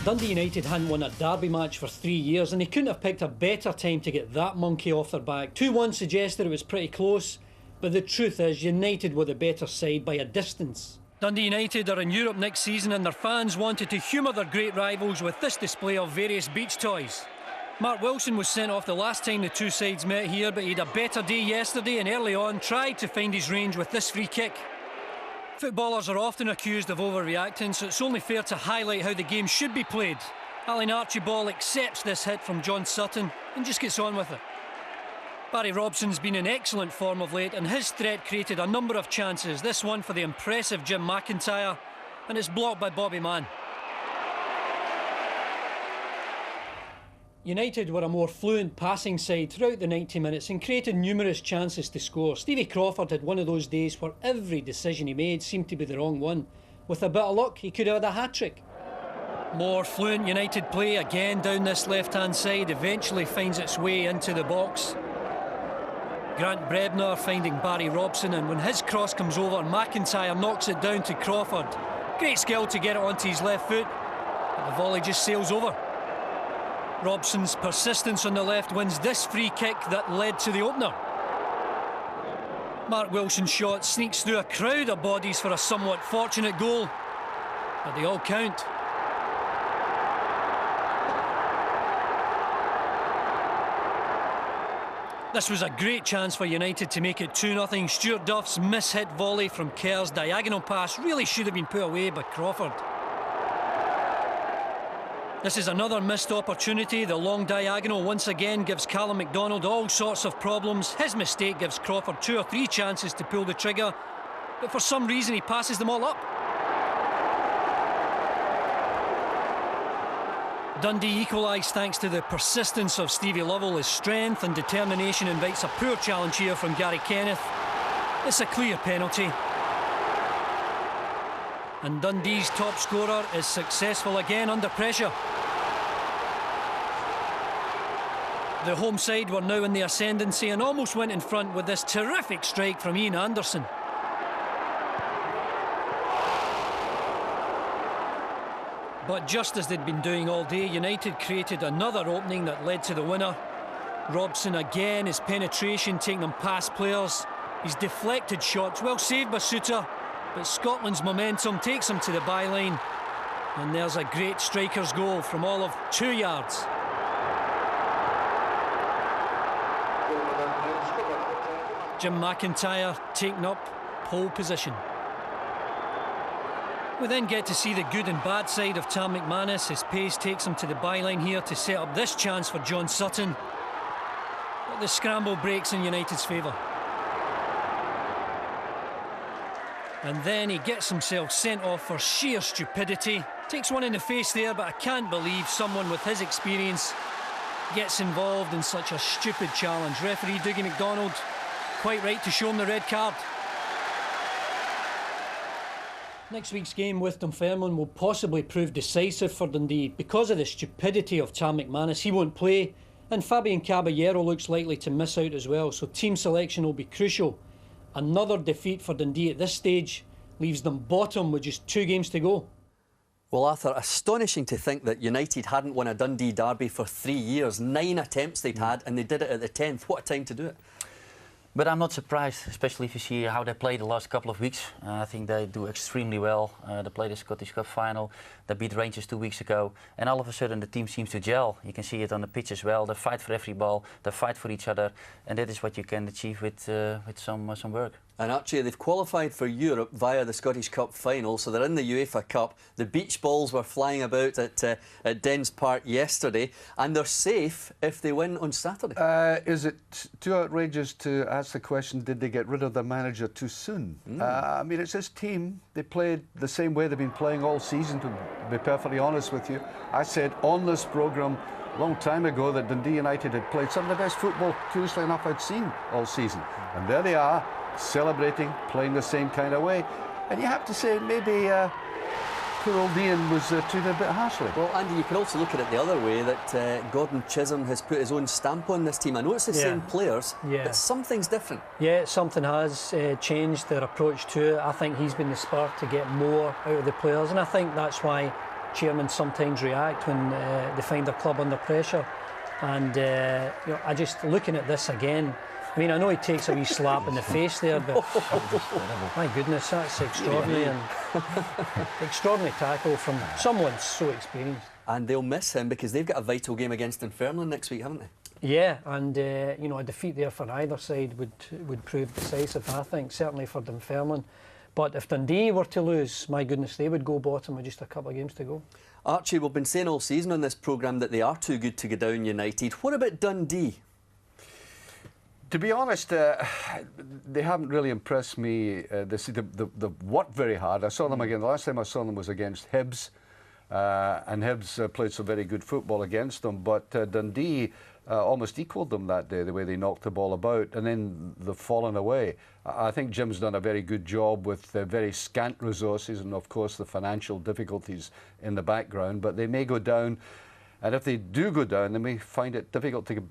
Dundee United hadn't won a derby match for 3 years, and they couldn't have picked a better time to get that monkey off their back. 2-1 suggested it was pretty close, but the truth is United were the better side by a distance. Dundee United are in Europe next season, and their fans wanted to humour their great rivals with this display of various beach toys. Mark Wilson was sent off the last time the two sides met here, but he had a better day yesterday and early on tried to find his range with this free kick. Footballers are often accused of overreacting, so it's only fair to highlight how the game should be played. Alan Archibald accepts this hit from John Sutton and just gets on with it. Barry Robson's been in excellent form of late, and his threat created a number of chances. This one for the impressive Jim McIntyre, and it's blocked by Bobby Mann. United were a more fluent passing side throughout the 90 minutes and created numerous chances to score. Stevie Crawford had one of those days where every decision he made seemed to be the wrong one. With a bit of luck, he could have had a hat-trick. More fluent United play again down this left-hand side, eventually finds its way into the box. Grant Brebner finding Barry Robson, and when his cross comes over, McIntyre knocks it down to Crawford. Great skill to get it onto his left foot, but the volley just sails over. Robson's persistence on the left wins this free kick that led to the opener. Mark Wilson's shot sneaks through a crowd of bodies for a somewhat fortunate goal, but they all count. This was a great chance for United to make it 2-0. Stuart Duff's miss-hit volley from Kerr's diagonal pass really should have been put away by Crawford. This is another missed opportunity. The long diagonal once again gives Callum MacDonald all sorts of problems. His mistake gives Crawford 2 or 3 chances to pull the trigger, but for some reason he passes them all up. Dundee equalised thanks to the persistence of Stevie Lovell. His strength and determination invites a poor challenge here from Gary Kenneth. It's a clear penalty. And Dundee's top scorer is successful again under pressure. The home side were now in the ascendancy and almost went in front with this terrific strike from Ian Anderson. But just as they'd been doing all day, United created another opening that led to the winner. Robson again, his penetration taking him past players. His deflected shots, well saved by Suter, but Scotland's momentum takes him to the byline. And there's a great striker's goal from all of 2 yards. Jim McIntyre taking up pole position. We then get to see the good and bad side of Tam McManus. His pace takes him to the byline here to set up this chance for John Sutton. But the scramble breaks in United's favour. And then he gets himself sent off for sheer stupidity. Takes one in the face there, but I can't believe someone with his experience gets involved in such a stupid challenge. Referee Dougie MacDonald quite right to show him the red card. Next week's game with Dunfermline will possibly prove decisive for Dundee. Because of the stupidity of Tam McManus, he won't play, and Fabian Caballero looks likely to miss out as well, so team selection will be crucial. Another defeat for Dundee at this stage leaves them bottom with just 2 games to go. Well, Arthur, astonishing to think that United hadn't won a Dundee derby for 3 years. 9 attempts they'd had, and they did it at the 10th. What a time to do it. But I'm not surprised, especially if you see how they played the last couple of weeks. I think they do extremely well. They played the Scottish Cup final. They beat Rangers 2 weeks ago. And all of a sudden the team seems to gel. You can see it on the pitch as well. They fight for every ball. They fight for each other. And that is what you can achieve with some work. And Archie, they've qualified for Europe via the Scottish Cup final, so they're in the UEFA Cup. The beach balls were flying about at Dens Park yesterday, and they're safe if they win on Saturday. Is it too outrageous to ask the question, did they get rid of their manager too soon? I mean, it's his team. They played the same way they've been playing all season, to be perfectly honest with you. I said on this programme a long time ago that Dundee United had played some of the best football, curiously enough, I'd seen all season. And there they are, celebrating, playing the same kind of way. And you have to say, maybe poor old Ian was treated a bit harshly. Well, Andy, you can also look at it the other way, that Gordon Chisholm has put his own stamp on this team. I know it's the same players, but something's different. Yeah, something has changed their approach to it. I think he's been the spark to get more out of the players, and I think that's why chairmen sometimes react when they find their club under pressure. And you know, I just looking at this again. I mean, I know he takes a wee slap in the face there, but my goodness, that's extraordinary and extraordinary tackle from someone so experienced. And they'll miss him because they've got a vital game against Dunfermline next week, haven't they? Yeah, and you know, a defeat there for either side would prove decisive, I think, certainly for Dunfermline. But if Dundee were to lose, my goodness, they would go bottom with just a couple of games to go. Archie, we've been saying all season on this programme that they are too good to go down United. What about Dundee? To be honest, they haven't really impressed me. They've worked very hard. I saw them again. The last time I saw them was against Hibs, and Hibs played some very good football against them. But Dundee almost equalled them that day, the way they knocked the ball about, and then they've fallen away. I think Jim's done a very good job with very scant resources and, of course, the financial difficulties in the background. But they may go down. And if they do go down, they may find it difficult to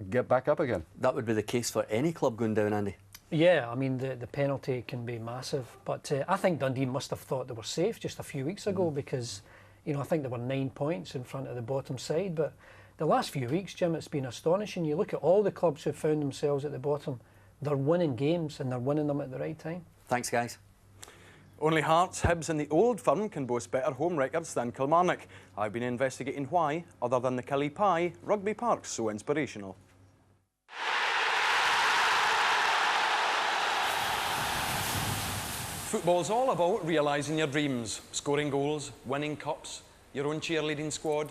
get back up again. That would be the case for any club going down, Andy. Yeah, I mean, the penalty can be massive. But I think Dundee must have thought they were safe just a few weeks ago because, you know, I think there were 9 points in front of the bottom side. But the last few weeks, Jim, it's been astonishing. You look at all the clubs who found themselves at the bottom, they're winning games and they're winning them at the right time. Thanks, guys. Only Hearts, Hibs and the Old Firm can boast better home records than Kilmarnock. I've been investigating why, other than the Killie Pie, Rugby Park's so inspirational. Football's all about realising your dreams, scoring goals, winning cups, your own cheerleading squad.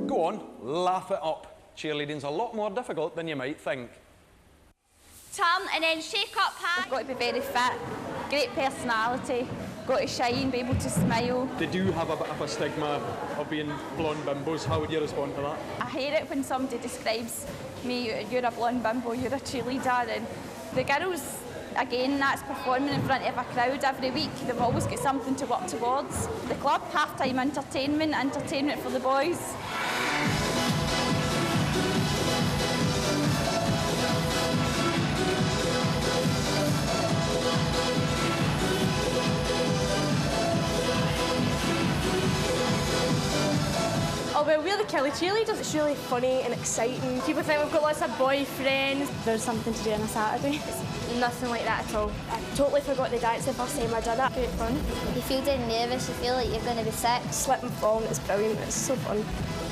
Go on, laugh it up. Cheerleading's a lot more difficult than you might think. Turn and then shake up high. I've got to be very fit, great personality, got to shine, be able to smile. They do have a bit of a stigma of being blonde bimbos. How would you respond to that? I hate it when somebody describes me, you're a blonde bimbo, you're a cheerleader. And the girls, again, that's performing in front of a crowd every week. They've always got something to work towards. The club, half-time entertainment for the boys. Oh, well, we're the Killie cheerleaders. It's really funny and exciting. People think we've got lots of boyfriends. There's something to do on a Saturday. It's nothing like that at all. I totally forgot the dance the first time I did it. Great fun. You feel dead nervous, you feel like you're going to be sick. Slip and fall, it's brilliant. It's so fun.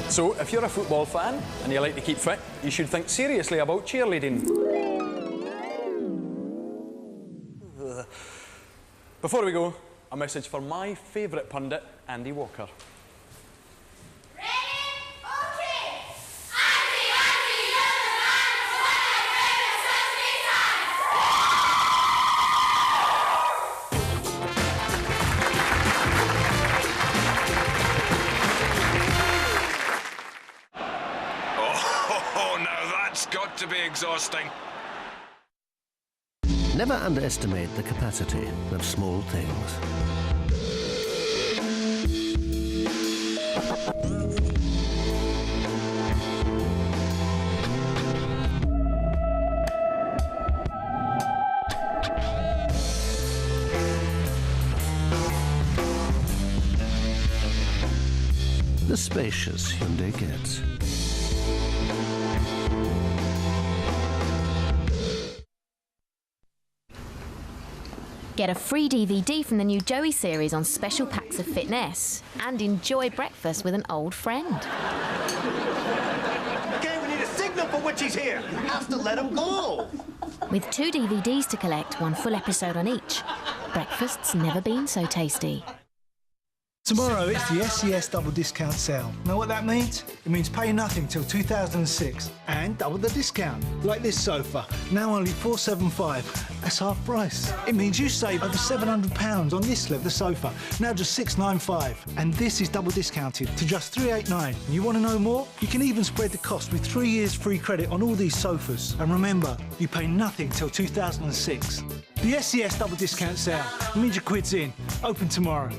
So, if you're a football fan and you like to keep fit, you should think seriously about cheerleading. Before we go, a message for my favourite pundit, Andy Walker. To be exhausting. Never underestimate the capacity of small things. The spacious Hyundai Getz. Get a free DVD from the new Joey series on special packs of fitness and enjoy breakfast with an old friend. Okay, we need a signal for which he's here. You have to let him go. With 2 DVDs to collect, 1 full episode on each. Breakfast's never been so tasty. Tomorrow it's the SES double discount sale. Know what that means? It means pay nothing till 2006 and double the discount. Like this sofa, now only $475. That's half price. It means you save over £700 on this leather sofa, now just $695. And this is double discounted to just $389. And you want to know more? You can even spread the cost with 3 years free credit on all these sofas. And remember, you pay nothing till 2006. The SES double discount sale. It means your quid's in. Open tomorrow.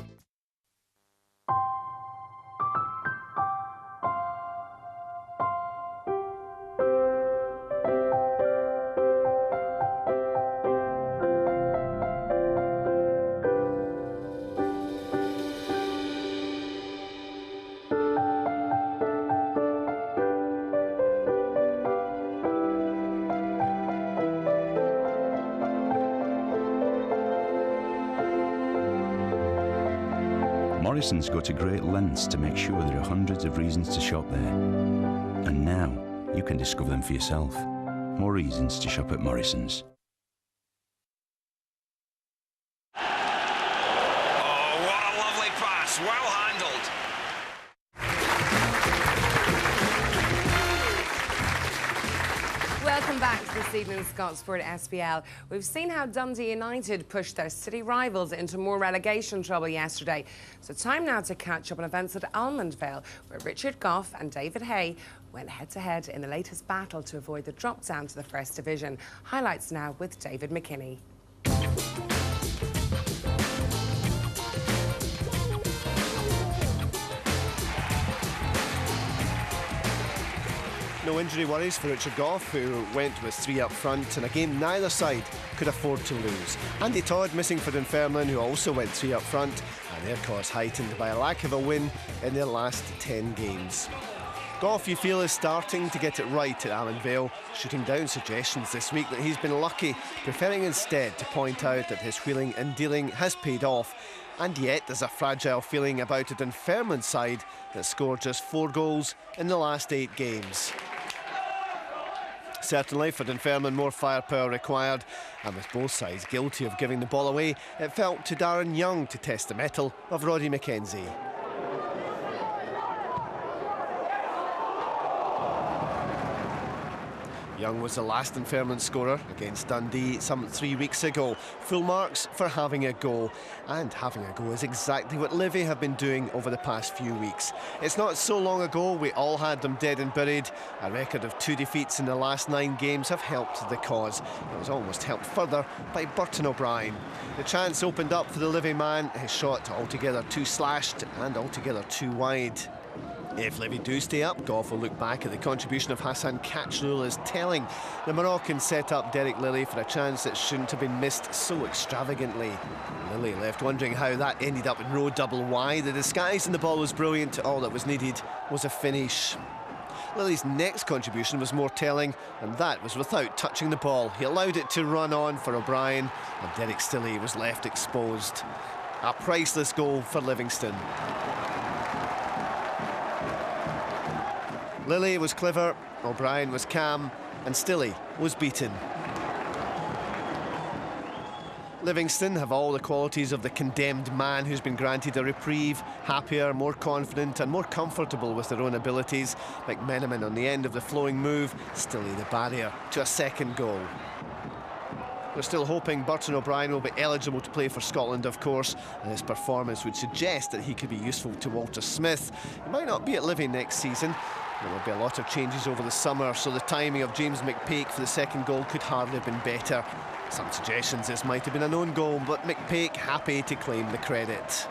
Morrison's go to great lengths to make sure there are hundreds of reasons to shop there. And now, you can discover them for yourself. More reasons to shop at Morrison's. Oh, what a lovely pass. Well handled. Welcome back to this evening's Scott Sport SPL. We've seen how Dundee United pushed their city rivals into more relegation trouble yesterday. So time now to catch up on events at Almondvale, where Richard Gough and David Hay went head-to-head in the latest battle to avoid the drop down to the First Division. Highlights now with David McKinney. No injury worries for Richard Gough, who went with 3 up front, and again neither side could afford to lose. Andy Todd missing for Dunfermline, who also went 3 up front, and their cause heightened by a lack of a win in their last 10 games. Gough, you feel, is starting to get it right at Almondvale, shooting down suggestions this week that he's been lucky, preferring instead to point out that his wheeling and dealing has paid off. And yet there's a fragile feeling about a Dunfermline side that scored just 4 goals in the last 8 games. Certainly for Dunfermline, more firepower required, and with both sides guilty of giving the ball away, it felt to Darren Young to test the mettle of Roddy McKenzie. Young was the last Dunfermline scorer against Dundee some 3 weeks ago. Full marks for having a go. And having a go is exactly what Livy have been doing over the past few weeks. It's not so long ago we all had them dead and buried. A record of 2 defeats in the last 9 games have helped the cause. It was almost helped further by Burton O'Brien. The chance opened up for the Livy man. His shot altogether too slashed and altogether too wide. If Livy do stay up, Gough will look back at the contribution of Hassan Kachrul as telling. The Moroccan set up Derek Lilly for a chance that shouldn't have been missed so extravagantly. Lilly left wondering how that ended up in row double Y. The disguise in the ball was brilliant. All that was needed was a finish. Lilly's next contribution was more telling, and that was without touching the ball. He allowed it to run on for O'Brien, and Derek Stilley was left exposed. A priceless goal for Livingston. Lilly was clever, O'Brien was calm, and Stilley was beaten. Livingston have all the qualities of the condemned man who's been granted a reprieve, happier, more confident and more comfortable with their own abilities. McMenamin on the end of the flowing move, Stilley the barrier to a second goal. We're still hoping Burton O'Brien will be eligible to play for Scotland, of course, and his performance would suggest that he could be useful to Walter Smith. He might not be at Livy next season. There will be a lot of changes over the summer, so the timing of James McPake for the second goal could hardly have been better. Some suggestions this might have been an own goal, but McPake happy to claim the credit.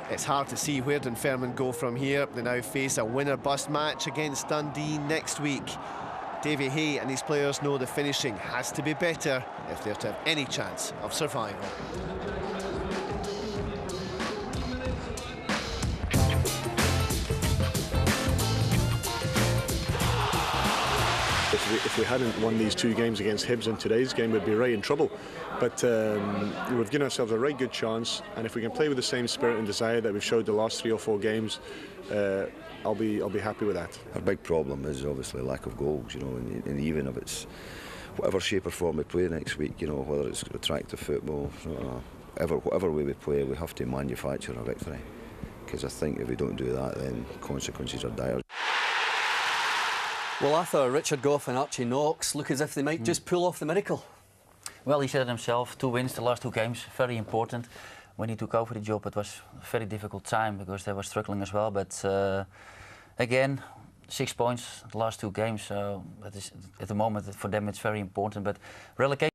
It's hard to see where Dunfermline go from here. They now face a winner-bust match against Dundee next week. Davy Hay and his players know the finishing has to be better if they're to have any chance of survival. If we hadn't won these 2 games against Hibs in today's game, we'd be right in trouble. But we've given ourselves a right good chance, and if we can play with the same spirit and desire that we've showed the last 3 or 4 games, I'll be happy with that. Our big problem is obviously lack of goals, you know, and even if it's whatever shape or form we play next week, you know, whether it's attractive football, whatever way we play, we have to manufacture a victory. Because I think if we don't do that, then consequences are dire. Well, Arthur, Richard Gough and Archie Knox look as if they might just pull off the miracle. Well, he said it himself, 2 wins the last 2 games, very important. When he took over the job, it was a very difficult time because they were struggling as well. But again, 6 points the last 2 games, so that is, at the moment for them it's very important. But relegation.